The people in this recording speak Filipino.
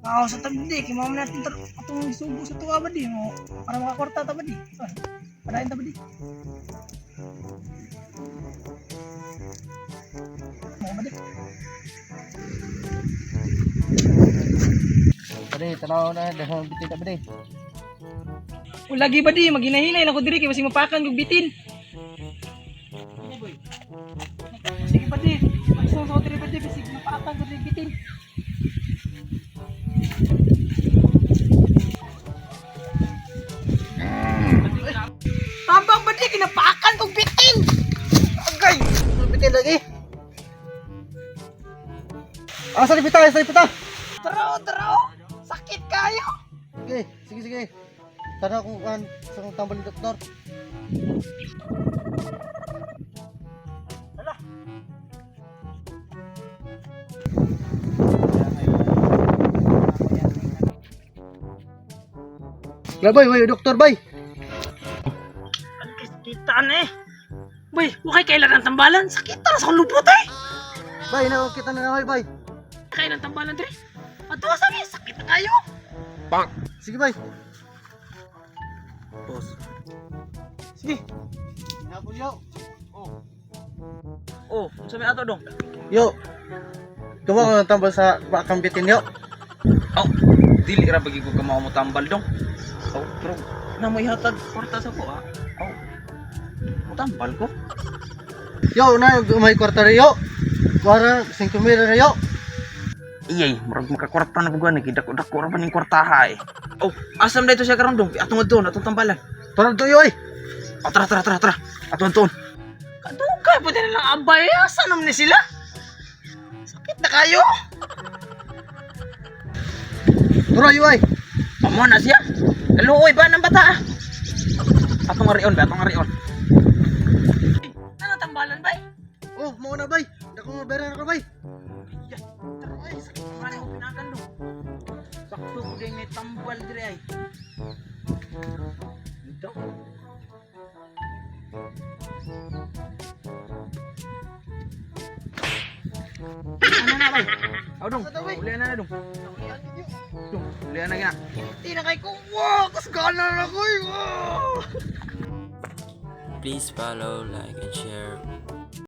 Ako sa tabi di, kimama natin itong subo sa tuwa ba di mo para makakwarta ta ba di? Padayin ta ba di? Mo ba di? Pare, tanaw na dahon bitin ta ba di? Lagi ba di, maghinay-hinay lang ko diri kay basing mapakan kog bitin. Sige ba di, magsuso diri ba di basing mapakan kog bitin. Tambang ba di, kinapakan kog bitin. Agay! Bitin lagi. Asa di pita, asa di pita. Taro, sakit kayo. Sige, sige, sige. Tara ko kan sa kong tambal ni doktor. Labay, way doktor bay. Kita na eh. Boy, wakay kailan ang tambalan? Sakit na sa lupot eh. Bay, na kita na nga bay. Kailan tambalan dre? Ato sabi, sakit na kayo. Bang. Sige bay. Boss. Sige. Napol yo. Oh, sabi ato dong. Yo. Tuwa ko ng tambal sa bakang bitin yo. Oh, dili ra bagi ko kamao mo tambal dong. Oh, pero na may hatag kwarta sa ko ah. Oh. Mo tambal ko. Yo, na may kwarta yo. Para 5 mil na yo. Iyay, murag makakwarta na ko gani kidak-dak ko ra pa ning kwartaha eh. Oh, asam dito siya karon dong. Atong adto atong tambalan. Tara to yo ay. Oh, tara. Atong adto. Kadugay po din lang abay. Asan naman ni sila? Sakit na kayo. Tara yo ay. Amo na siya. Kaluoy ba ng bata ah? Atong arion ba? Atong arion. Ano tambalan bay? Oh, mo na bay. Dako mabera na ko bay. Tara ay, sakit pa rin mo pinakan dong. Sakto ko din may tambal dire ay. Dito. Ano na bay? Aw dong. Uli na dong. Dong, uli na gina. Hindi na kayo kung wow, kas gana na ko. Wow. Please follow, like, and share